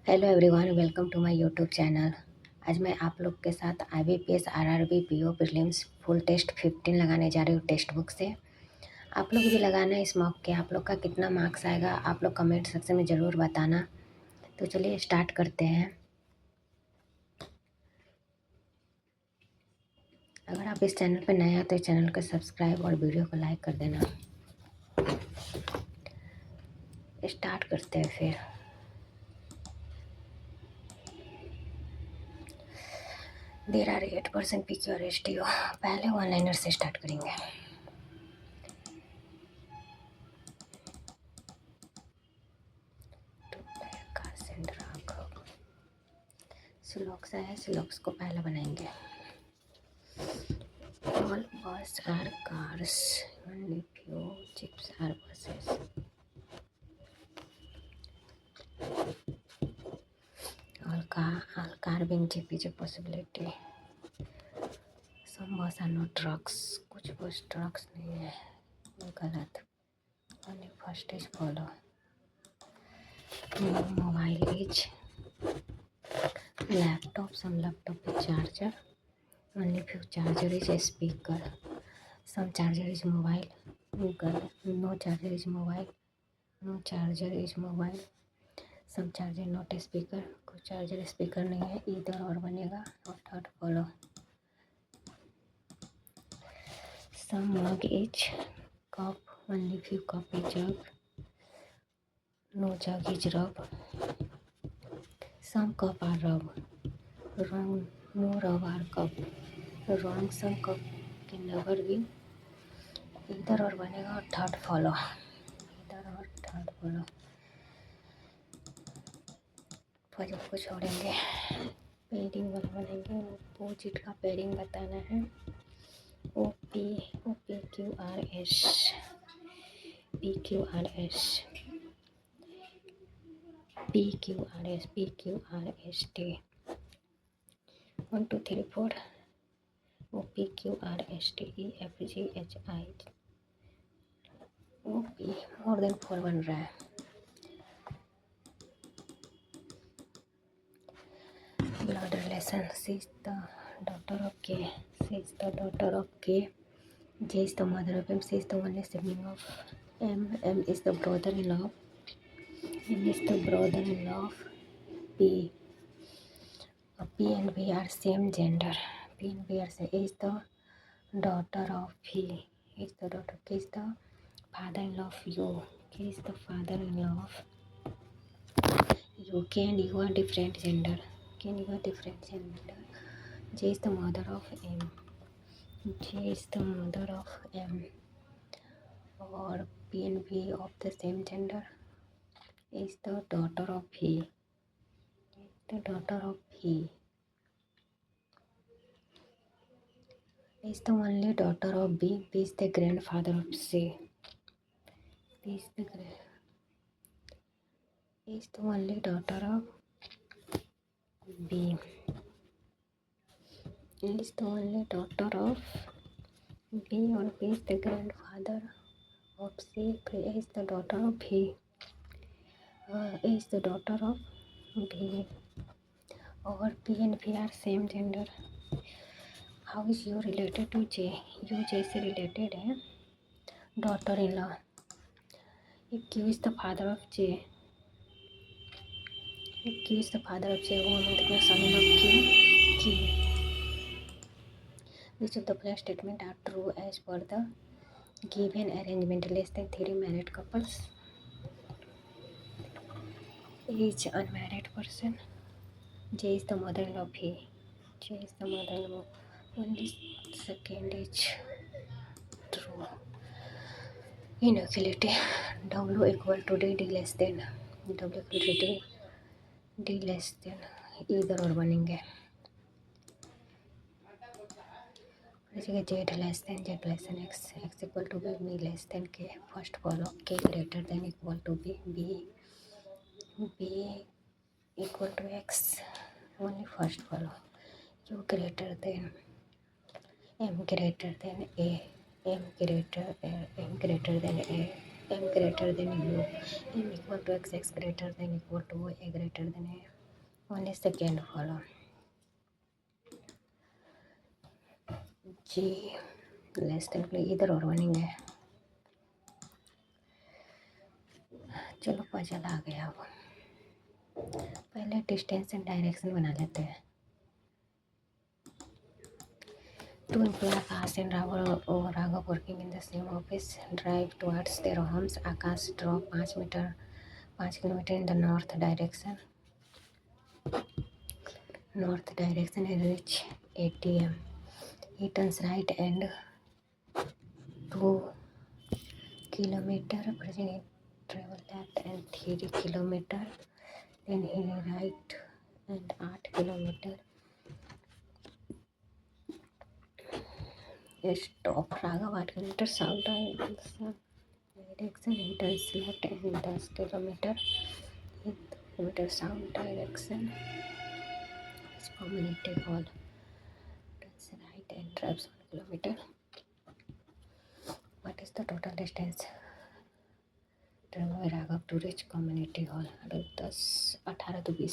Hello everyone, welcome to my YouTube channel. आज मैं आप लोग के साथ IBPS RRB PO prelims full test 15 लगाने जा रही हूँ टेक्स्ट बुक से। आप लोग भी लगाना इस मॉक के। आप लोग का कितना मार्क्स आएगा आप लोग कमेंट सेक्शन में ज़रूर बताना। तो चलिए स्टार्ट करते हैं। अगर आप इस चैनल पर नए हैं तो इस चैनल को सब्सक्राइब और वीडियो को लाइक कर देना। स्टार्ट करते हैं फिर। देर आर 8% PQ और STO। पहले वन लाइनर से स्टार्ट करेंगे। सिलॉक्स है, सिलॉक्स को पहले बनाएंगे। All bus are cars, only few chips are buses. All car being chip is a possibility. Some bus are not trucks. कुछ बस ट्रक्स नहीं है, गलत। only first is follow. No mobile is laptop. Some laptop is charger. Only few charger is a speaker. Some charger is mobile. No charger is mobile. No charger is mobile. सब charger not speaker, कुछ charger speaker नहीं है, इधर और बनेगा। और third follow. Some mug is cup, only few cup is jug, no jug is rub. Some cup are rub, wrong, no rub are cup, wrong, some cup can never be. इधर और बनेगा और थर्ड फॉलो, इधर और third follow. Follow को छोड़ेंगे, pairing वाला बनेंगे। अपोजिट का पेयरिंग बताना है। OP QRS PQRS PQRS PQRST 1 2 3 4 OPQRST EFGHI OP more than 4 बन रहा है। Blood relation, C is the daughter of K, C is the daughter of K, J is the mother of M, C is the only sibling of M, M is the brother-in-law, M is the brother-in-law of P. P and V are same gender. P and V are same. A is the daughter of V. Is the daughter. K is the father-in-law of U. K is the father-in-law of U. K and U are different gender. K and U are different gender. J is the mother of M. J is the mother of M. Or P and V of the same gender. Is the daughter of V. The daughter of V. Is the only daughter of B. B is the grandfather of C. B is the only daughter of B. Is the only daughter of B, or B is the grandfather of C. A is the daughter of B. A is the daughter of B. Or P and V are same gender. How is U related to J? U J से related है, daughter in law. If Q is the father of J, if Q is the father of J, वो मतलब son of Q. Which of the following statement are true as per the given arrangement? Less than 3 married couples. A is unmarried person. J is the mother-in-law of he. J is the mother-in-law. Only second is true. Inequality. W equal to D, D less than. W equal to D, D less than. इधर और बनेंगे। जगह Z less than Z less than X, X equal to B, B less than K. First follow. K greater than equal to B, B equal to X. Only first follow. U greater than M greater than A, M greater than A. m greater than u, m equal to x greater than equal to y, a greater than a. Only second follow. g less than इधर और बनेंगे. चलो puzzle आ गया. अब पहले distance and direction बना लेते हैं. Two employees, Akash and Raghav working in the same office, drive towards their homes. Akash drove 5 kilometers in the north direction and reach ATM. He turns right and 2 kilometers. Presently travel left and 3 kilometers. Then he right and 8 kilometers. Stop. Raghav 8 kilometers south direction. He turns left and 10 kilometers. 8 kilometers south direction. It's community hall. Turns right and drives 1 kilometer. What is the total distance traveled by Raghav to reach community hall? 18 to 20.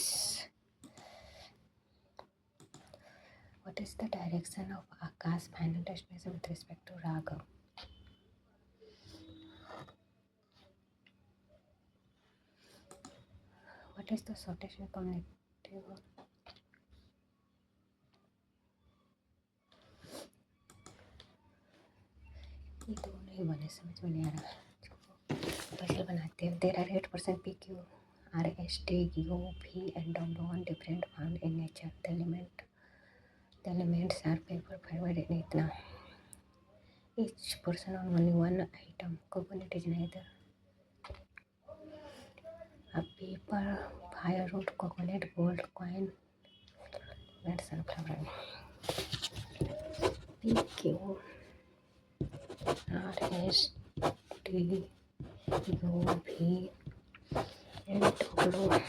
What is the direction of Akash final destination with respect to Raghav? What is the shortest community hall? ये तो नहीं बने, समझ में नहीं आ रहा. Puzzle बनाते हैं. There are 8% PQ, RST, U, V and W on different found in nature. The elements are paper, fiber and इतना. Each person on only one item. Coconut is neither a paper, firewood, coconut, gold coin, and sunflower. PQ, RST, UV and W.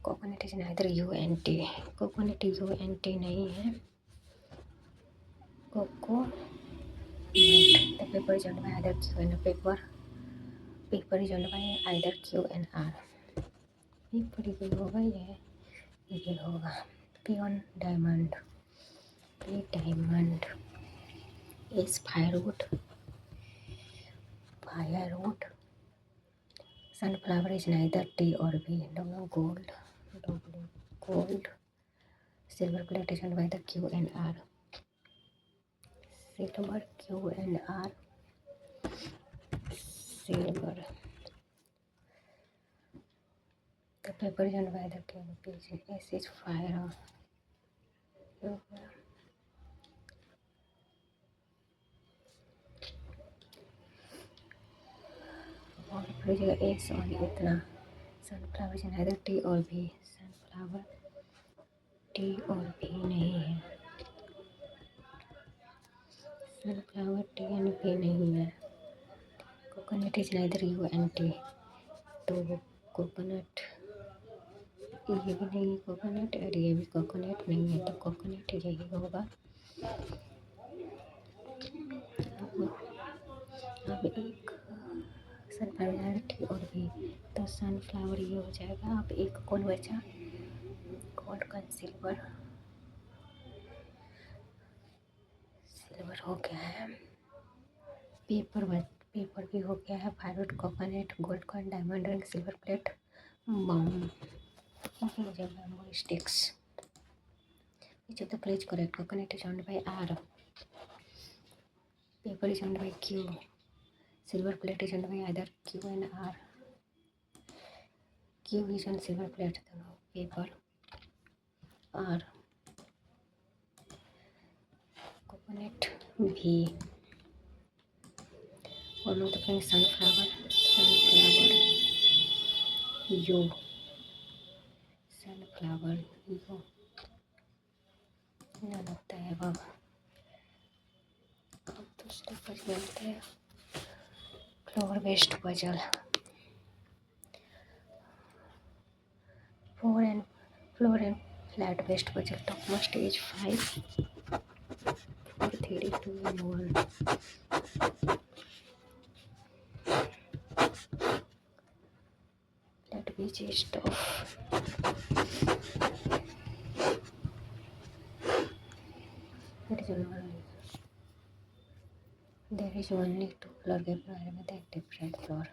Coconut is neither UNT. Coconut UNT नहीं है. Coco the paper is owned by either Q and paper is owned by either Q and R. Paper ये होगा, ये होगा. P on diamond. P diamond is firewood. Sunflower is neither T or B. W gold. Silver plate is owned by the Q and R. Silver, Q and R. Silver. The paper is owned by the Q and P. S is fire. और फिर जगह S और इतना. Sunflower is neither T or B. Sunflower T और B नहीं है. Sunflower T and B नहीं है. Coconut is neither U and T. तो कोकोनट ये भी नहीं है. कोकोनट और ये भी कोकोनट नहीं है. तो कोकोनट यही होगा. अब एक सनफ्लावर T और B. तो सनफ्लावर ये हो जाएगा. अब एक कौन बचा? गोल्ड का सिल्वर हो गया है. पेपर भी हो गया है. Firewood, coconut, gold coin, diamond ring, silver plate, bomb. मुझे bamboo sticks. Which of the plates correct? Coconut is owned by R. Paper is owned by Q. Silver plate is owned by either Q and R. Q is on silver plate. Paper R. Coconut V. One of the things sunflower U. Sunflower U. None of the above. अब दूसरे puzzle बनते हैं. Floor based puzzle. Floor and Flat waist puzzle top stage 5 4 3 2 and 1. Flat beach is tough. There is only two floor gap with a different floor.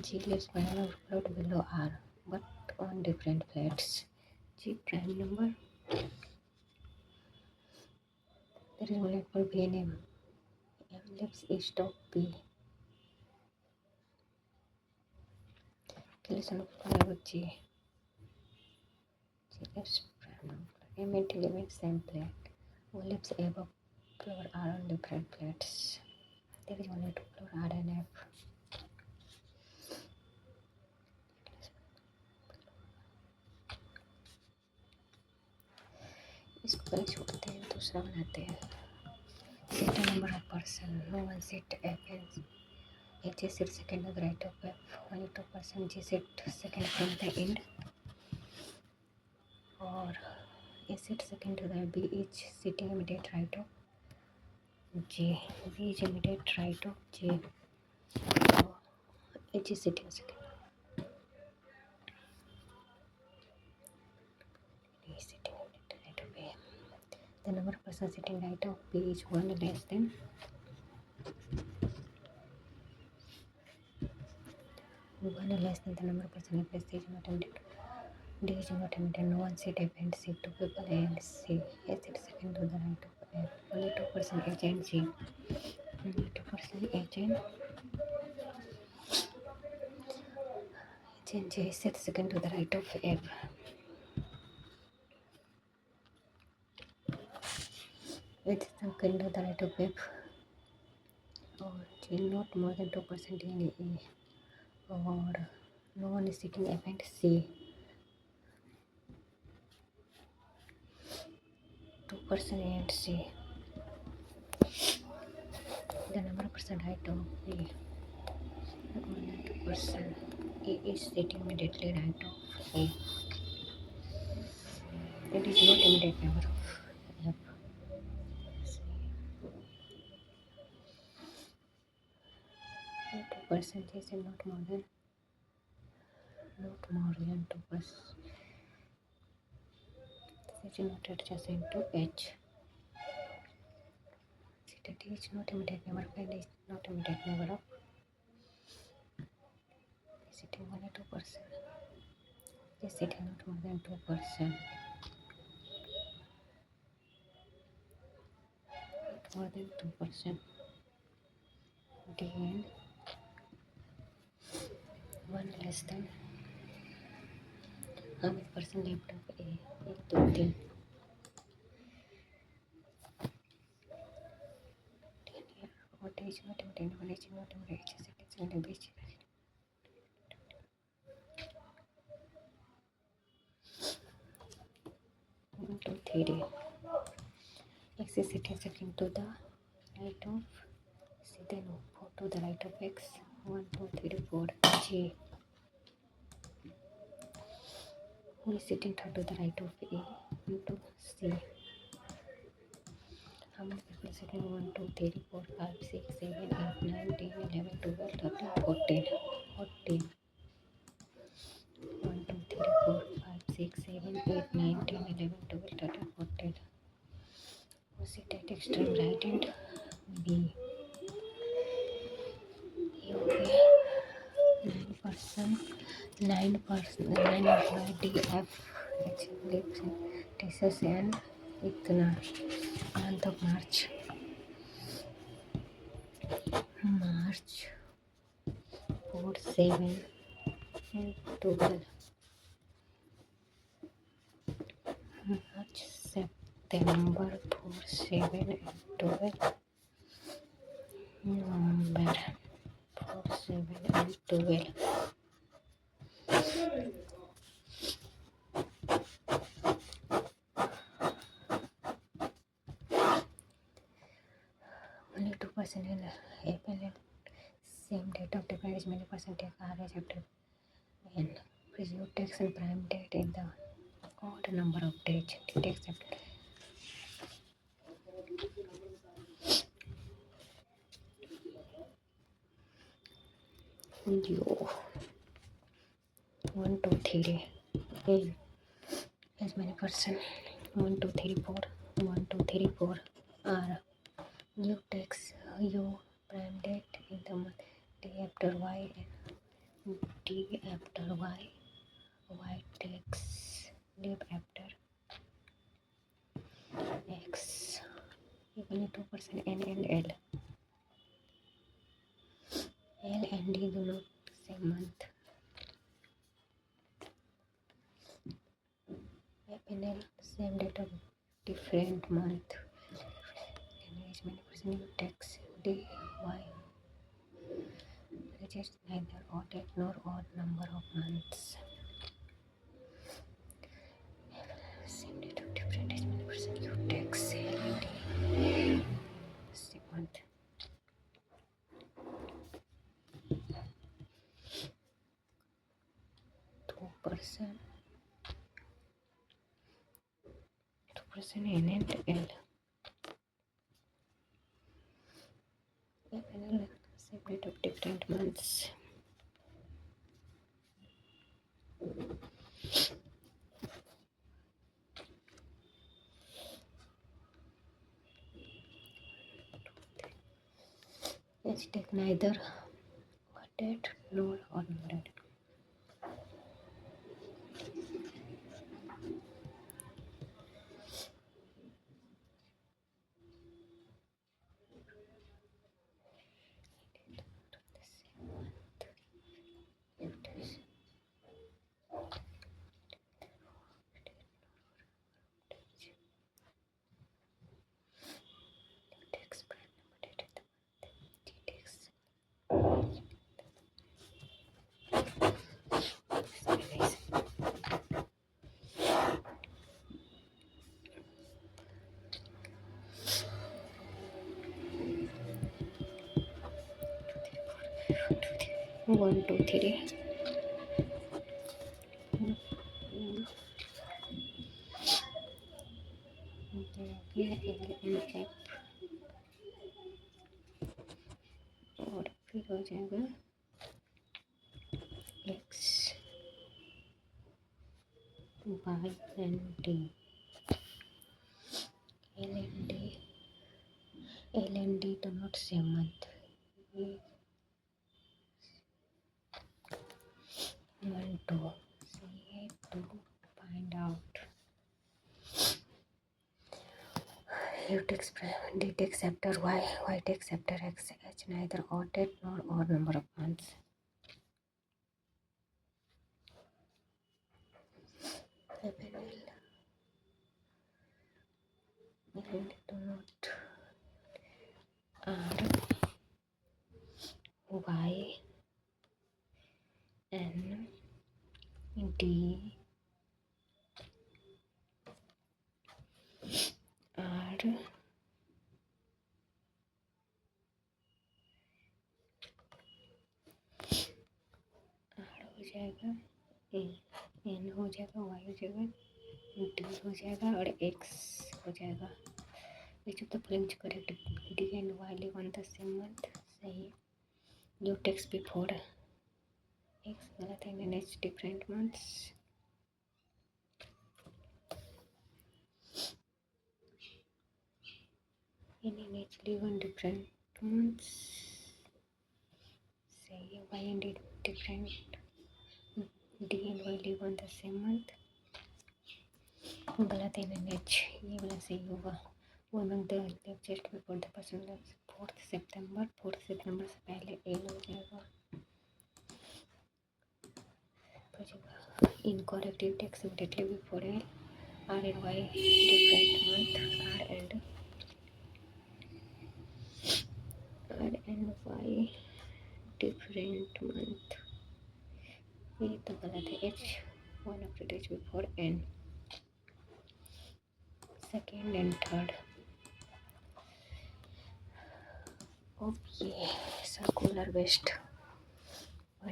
G leaves panel float below R, but on different flats. G prime number. There is only for B and M. M lives east of B. Calculation of floor G. G lives prime number. M and T live in same flat. O lives above floor R on different flats. There is only two floor R and F. इसको पहले छोड़ते हैं, दूसरा बनाते हैं. Set a number of person. No one set F and H is set second to the right of F. Only 2% G set second from the end. Or A set second to the B is sitting immediate right of G. B is immediate right of G. So H is sitting second. B is sitting immediate right of A. The number of person sitting right of B is 1 less than 1 less than the number of person in place is not immediate. D is not immediate. No one sit F and C. Two people A and C. A sit second to the right of F. Only 2% H and G. Only 2% H and J sit second to the right of F. H second to the right of F. Or G not more than 2% in A. Or no one is sitting F and C. 2% A and C. The number of person right of A. Only 2%. A is sitting immediately right of A. It is not immediate number of F. 2% is not more than 2%. This is not adjacent to H. That is not immediate number of N is not immediate number of sitting only 2%. This sitting not more than 2%. Not more than 2%. D and 1 less than. How many percent left of A? 1, 2, 3. What is not immediate? One is not immediate. Second B. 1, 2, 3. X is sitting second to the right of C, then 4 to the right of X. 1, 2, 3, 4. G. Who is sitting third to the right of A? 1, 2, C. How many people sitting 1, 2, 3, 4, 5, 6, 7, 8, 9, 10, 11, 12, 13, 14. 14. 1, 2, 3, 4, 5, 6, 7, 8, 9, 10, 11, 12, 13, 14. Who sit at extreme right and B? Okay. 9 employee DF lives in Texas and इतना month of March 4, 7 and 12. March, September 4, 7 and 12. November 4, 7 and 12. Only 2% in April and same date of different is many percent take R as after N. Presumed tax and prime date in the odd number of days. Date accepted. Yo, 1, 2, 3. In as many person. 1, 2, 3, 4. 1, 2, 3, 4 are you takes you prime date in the month day after y and d after y. Y takes live after x. Equal to 2% n and l. L and D do not same month. F and L same date of different month. As many person you text D Y register neither odd nor odd number of months. Same date of different as many person you text L and D same month. 2%. 2% N and L. F and L same date of different months. Let's take neither ordered nor unordered. One, two, three. F और फिर हो जाएगा x y and d. L and D do not same month. Want to see to find out. U takes D takes after y takes after x. H neither odd nor odd number of months. F and L do not R Y N D R हो जाएगा N हो जाएगा Y हो जाएगा D हो जाएगा और X हो जाएगा. Which of the following is correct? D and Y live on the same month. सही है. U takes before X गलत है. N H different months. N and H live on different months. सही है. Y and D different. D and Y live on the same month. गलत है. N and H ये वाला सही होगा. वो among the live just before the person lives 4th September. 4th September से पहले N हो जाएगा. Incorrect. It takes immediately before L. R and Y different month. R and Y different month. ये तो गलत है. H one of the days before N. Second and third. Okay, circular waste.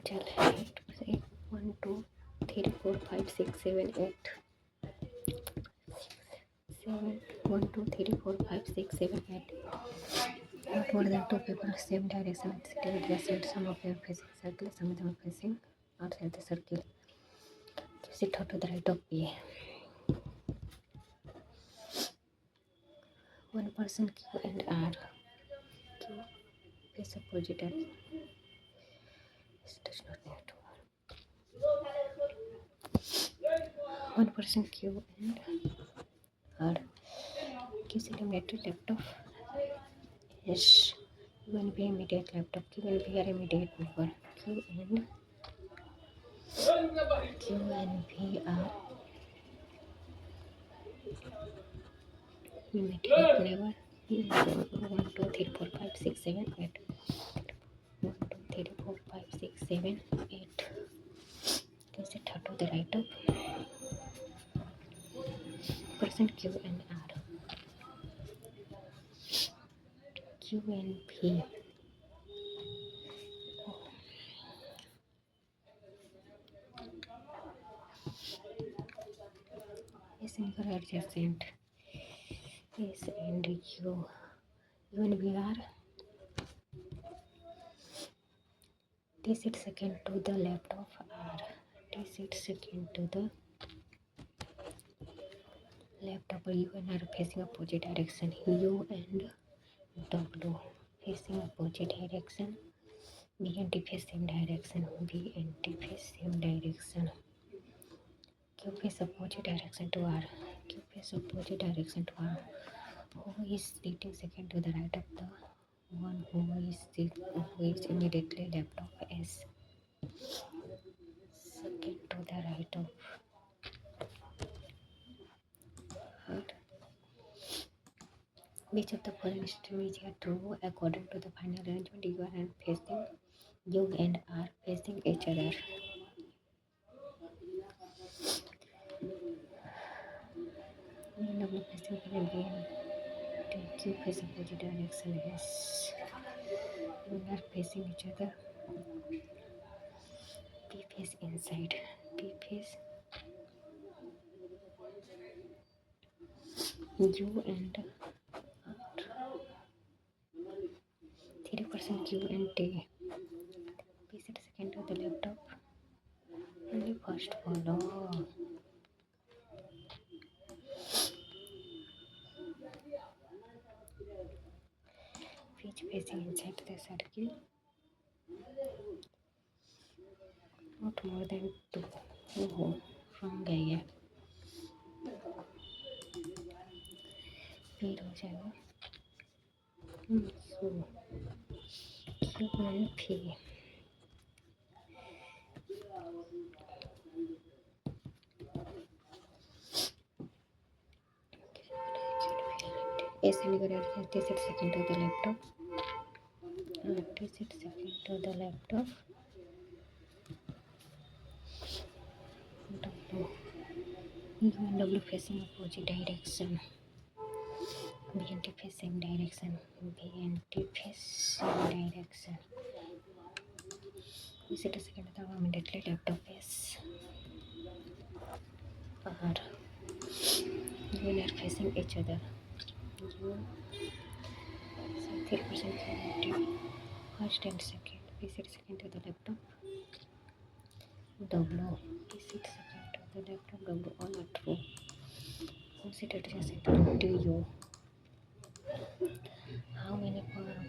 चल 8 1 2 3 4 5 6 7 8 7, 1, 2, 3, 4, 5, 6, 7, 8. Not more than two people, same direction, sitting adjacent. Some of them facing circle, some of them facing outside the circle. Sit out to the right of P. One person Q and R. Q is opposite and this does not need to. One person Q and R. Q is eliminated left of S. U and B immediate left of Q and B are immediate neighbor. Q and B are immediate neighbor. 1, 2, 3, 4, 5, 6, 7, 8. 1, 2, 3, 4, 5, 6, 7, 8. Is it to the right of person Q and R. Q and P. S and R adjacent. S and U. U and B are T sit second to the left of R. T sit second to the left of U and R facing opposite direction. U and W facing opposite direction. B and T face same direction. B and T face same direction. Q face opposite direction to R. Q face opposite direction to R. Who is sitting second to the right of the one who is immediately left of S. Second to the right of right. Which of the following statements are true according to the final arrangement? U and facing U and R facing each other. W facing P and B and Q face opposite direction. S. U and R facing each other. P face inside. P face U and R. 3% Q and T. P sit second to the left of only first follow. Which facing inside the circle? Not more than 2. Oh, wrong है फिर हो जाएगा so Q and P. S and T sit second to the left of T sit second to the left of W. U and W facing opposite direction. B and T facing direction. B and T facing direction. We sit second to the immediately left of S. R. U and R facing each other. U. So 3% T. First and second. We sit second to the left of W. We sit second to the left of W. All are true. Who sit adjacent to U? How many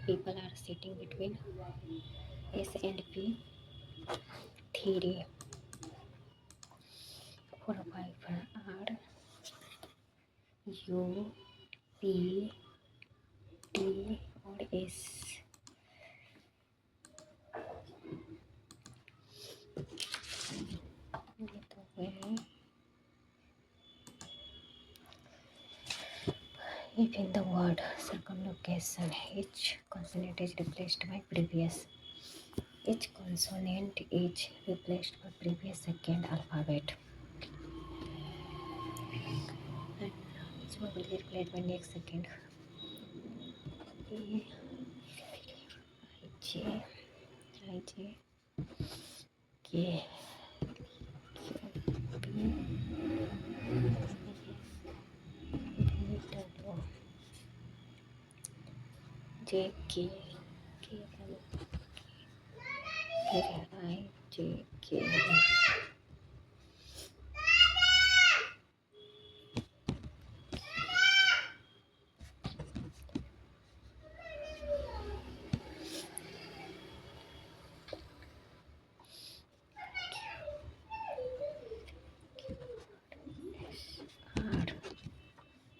people are sitting between S and P? 3. 4, 5 are U, P, T or S. If in the word circumlocution each consonant is replaced by previous second alphabet, and which one will be replaced by next second? A, J, I, J, K, Q, B, जे के L I जे के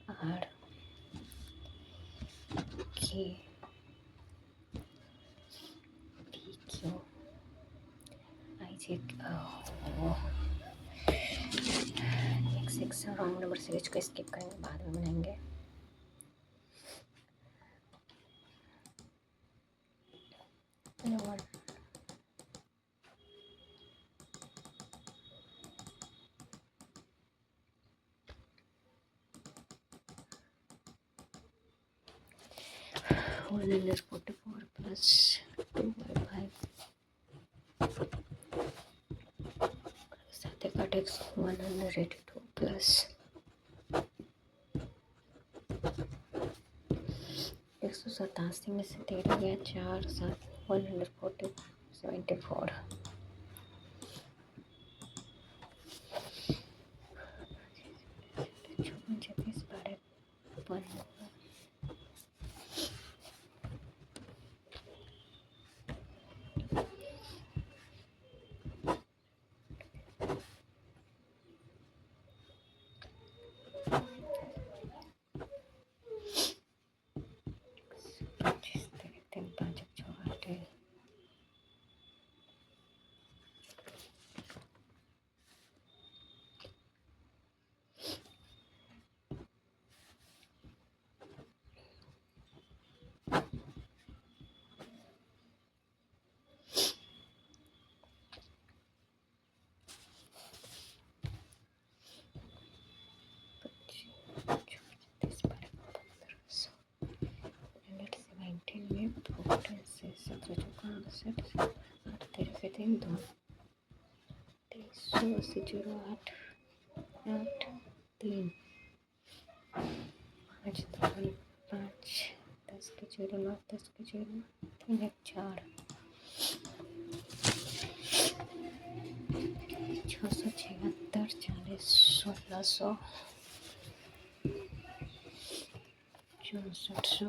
are के P Q I जे एक wrong number से इसको skip करेंगे, बाद में बनाएंगे। One hundred 44 plus 2 by 5 साथ काट 182 प्लस 187 में से 13 गया 4 7 140 74 36 बारह 1 जीरो 8 8 3 5 2 5 10 के 0 9 10 के 0 3 1 4 676 40 1600 6400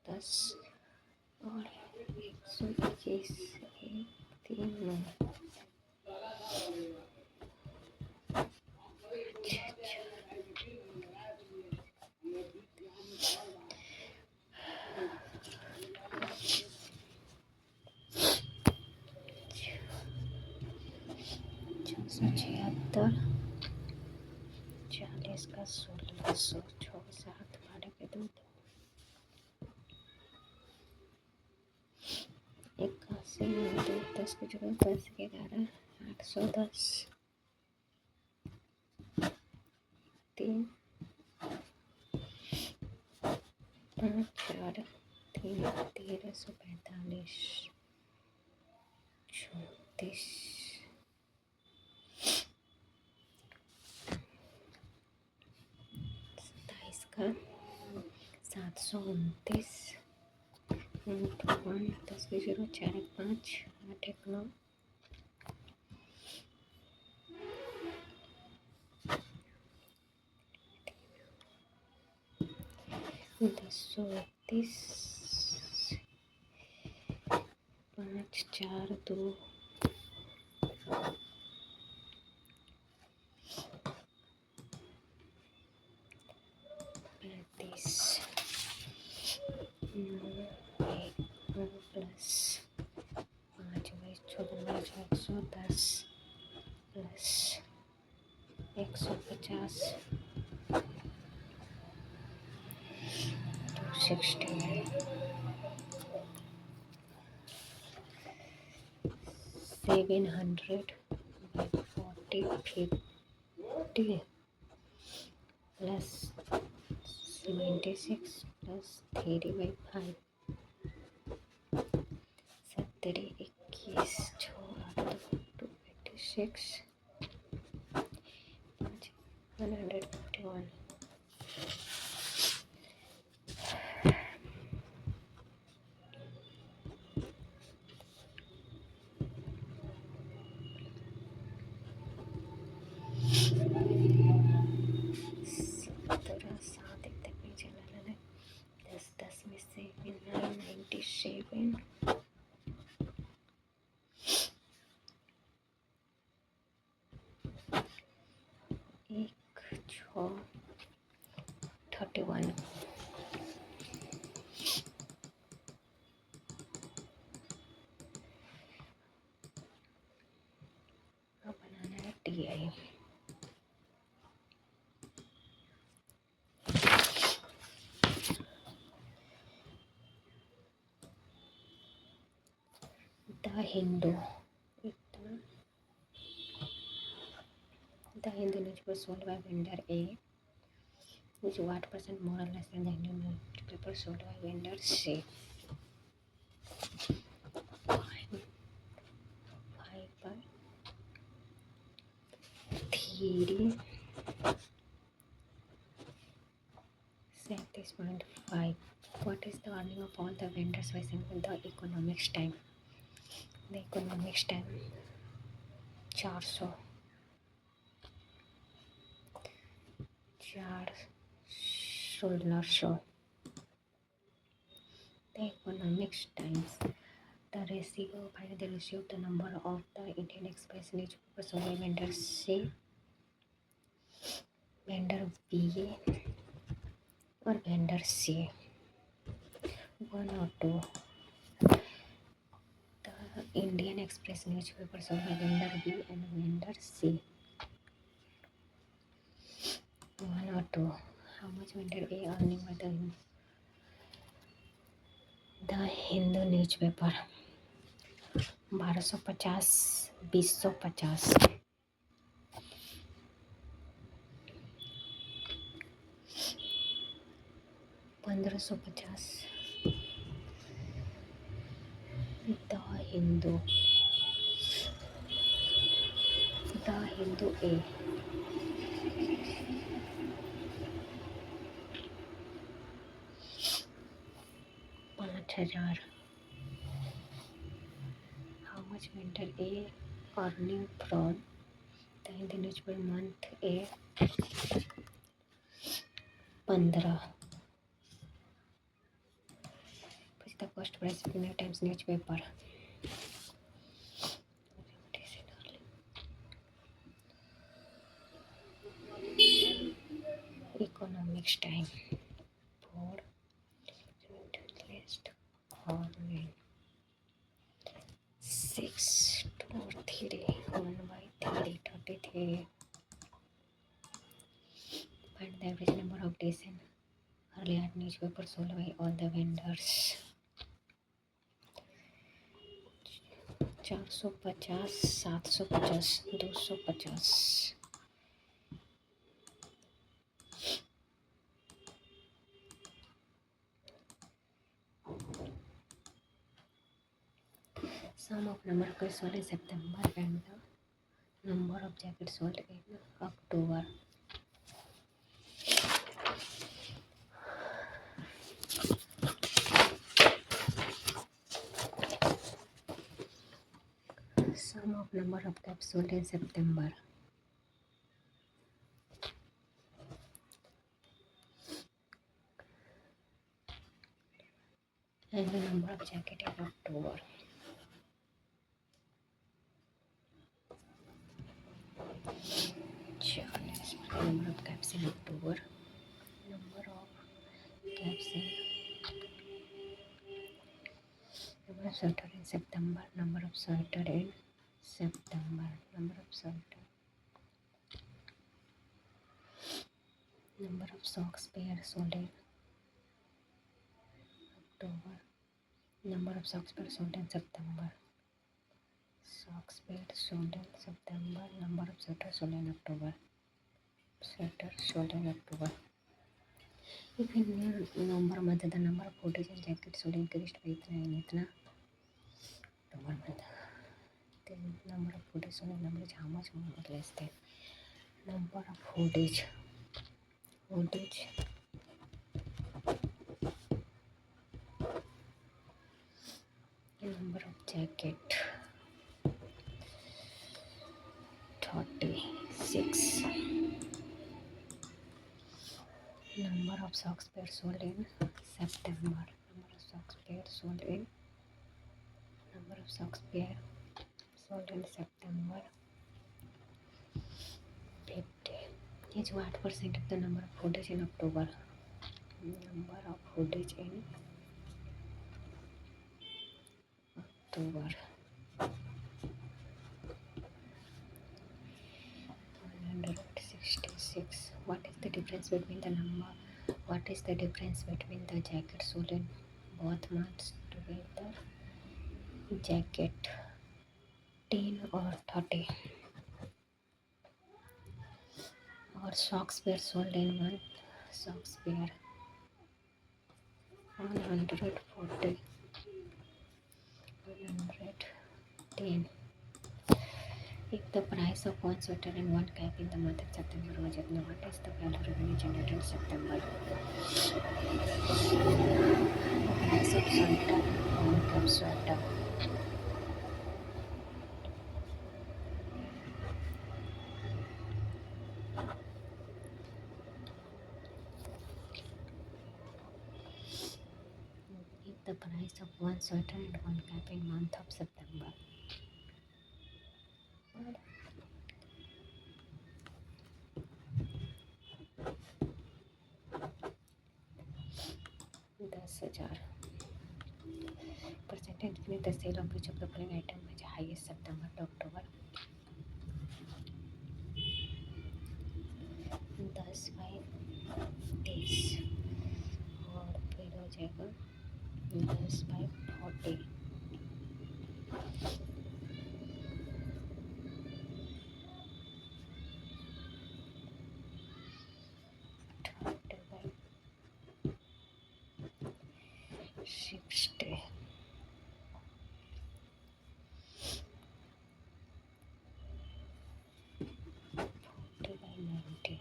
10 और 121 1 3 9 676 40 का 1600 6 7 12 के 2 81 2 10 के 0 10 के 11 810 3 5 4 3 1345 34 27 का 729 1 10 के 0 4 1 5 8 1 9 10 5 4 2 35 9 1 plus 5 22 14 110 plus 150 260 700 by 40 50 plus 76 plus 3 by 5 सत्तरी 21 286 151 17 7 एक तक नहीं चला ना 10 में से 997 एक 6 31 अब बनाना है TI the Hindu The Hindu newspaper sold by vendor A is what percent more or less than the Hindu newspaper sold by vendor C? 5 by 3 70.5. What is the earning of all the vendors by saying the economics time? The economics time 400 1600. The economics times the ratio. Find the ratio of the number of the Indian Express newspaper sold by vendor C, vendor B or vendor C. 1 or 2. The Indian Express newspaper sold by vendor B and vendor C. 1 or 2. How much vendor A earning by the Hindu newspaper? 1250 2050 1550 the Hindu A 5000. How much vendor A earning from the Hindu newspaper month A 15. The cost price of New Times newspaper. Economics time 4 list earning 6 2 3 1 by 3 33. Find the average number of days in early art newspaper sold by all the vendors. 450 750 250. Sum of number of cars sold in September and the number of jackets sold in October. Sum of number of caps sold in September. And the number of jacket in October. Number of caps in October. Number of caps in number of sweater in September. Number of sweater in September. Number of sweater. Number of socks pair sold in October. Number of socks pair sold in September. socks pair sold in September. Number of sweaters sold in October. Sweater sold in October. If in November month the number of hoodies and jackets sold increased by इतना October month. Then number of hoodies sold in number is how much more or less than number of hoodies. Number of jacket 36. Number of socks pair sold in September. Number of socks pair sold in September 50 is what percent of the number of hoodies in October. Number of hoodies in October 166. What is the difference between the jacket sold in both months together? Jacket 10 or 30, or socks pair sold in one socks pair 140 110. If the price of one sweater and one cap in the month of September was equal, what is the value revenue generated in September? The price of sweater and one cap sweater. If the price of one sweater and one cap in month of September. 10,000. Percentage between the sale of which of the following item was highest September to October? 10 by 30 और फिर हो जाएगा 10 by 40. 30 by 60. 40 by 90.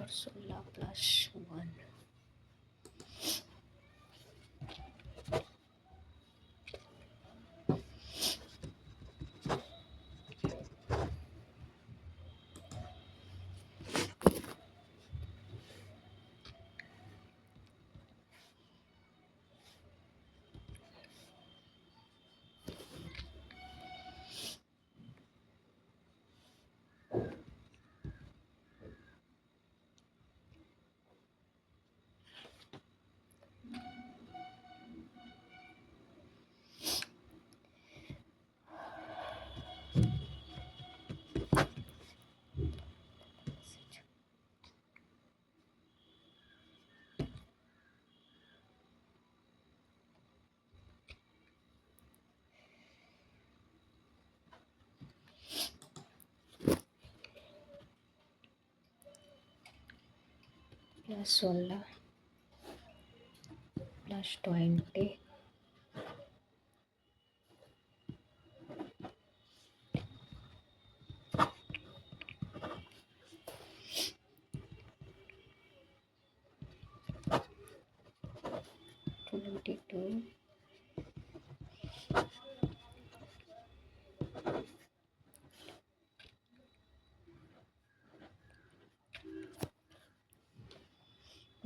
Sola plus 1. Plus 16 plus 20 22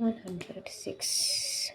106.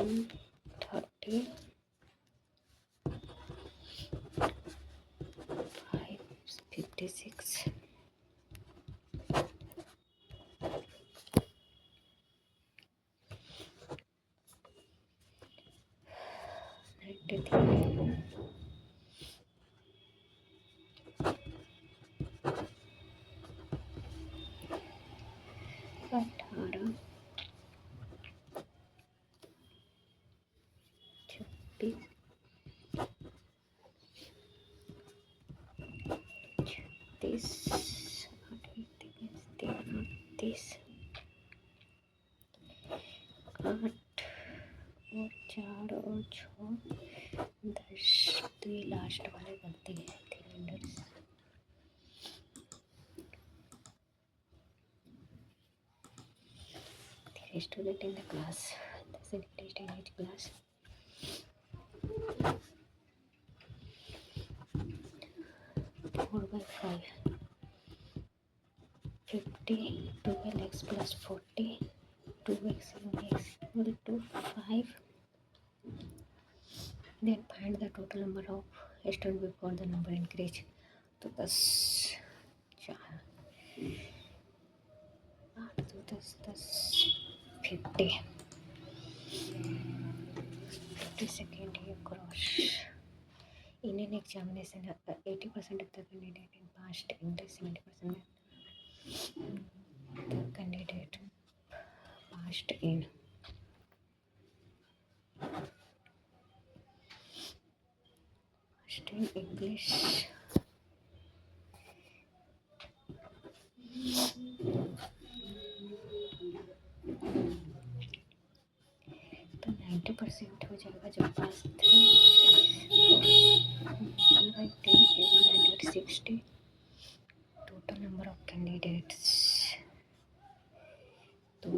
130 556 93 18 26 36 38 8 और 4 और 6 10। तो ये last वाले गलती है। 300 student in the class. The scientist in each class. 4/5 50 12x plus 40 2x is equal to 5. Then find the total number of students before the number increase. तो 10 4 8 तो 10 50 52nd year cross. In an examination, 80% of the candidate passed English, 70% the candidate passed in English. तो 90% हो जाएगा जब पास थे। 1/10 total number of candidates. तो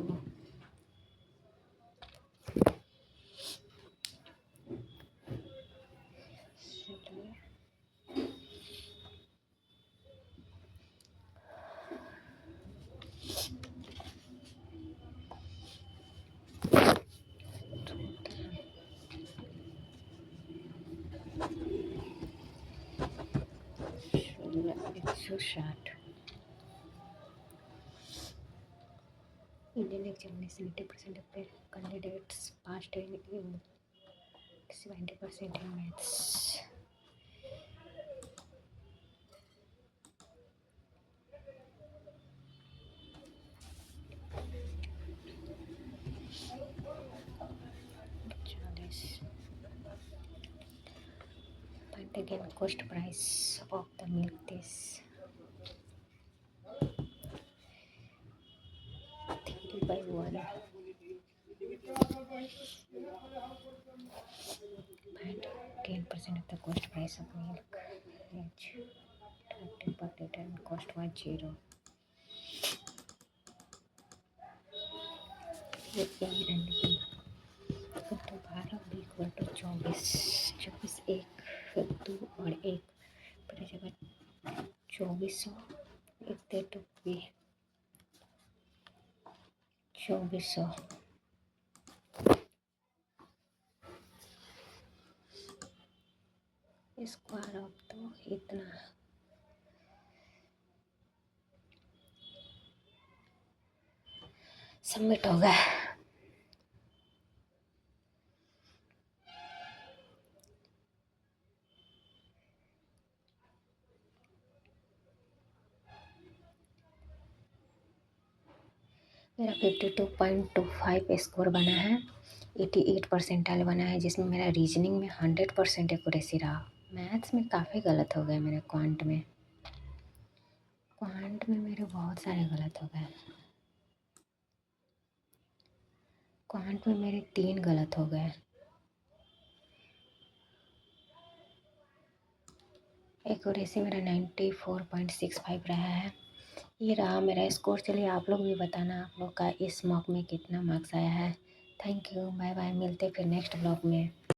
Indian examination 80% of the candidates passed in English, 70% in maths. Find again cost price of the milk this 3/1. Find 10% of the cost price of milk. H 30 per liter and cost was 0. A and B. तो 12 B equal to 24 24 1 2 और 1 पर जगह 2400 एक दे to B 2400 square of तो इतना submit हो गया। मेरा 52.25 स्कोर बना है। 88 परसेंटाइल बना है, जिसमें मेरा रीजनिंग में 100% एक्यूरेसी रहा। मैथ्स में काफ़ी गलत हो गए मेरे। क्वांट में मेरे बहुत सारे गलत हो गए। क्वांट में मेरे 3 गलत हो गए। एक्यूरेसी मेरा 94.65 रहा है। ये रहा मेरा स्कोर। चलिए आप लोग भी बताना आप लोग का इस मॉक में कितना मार्क्स आया है। Thank you, bye bye. मिलते फिर नेक्स्ट ब्लॉग में।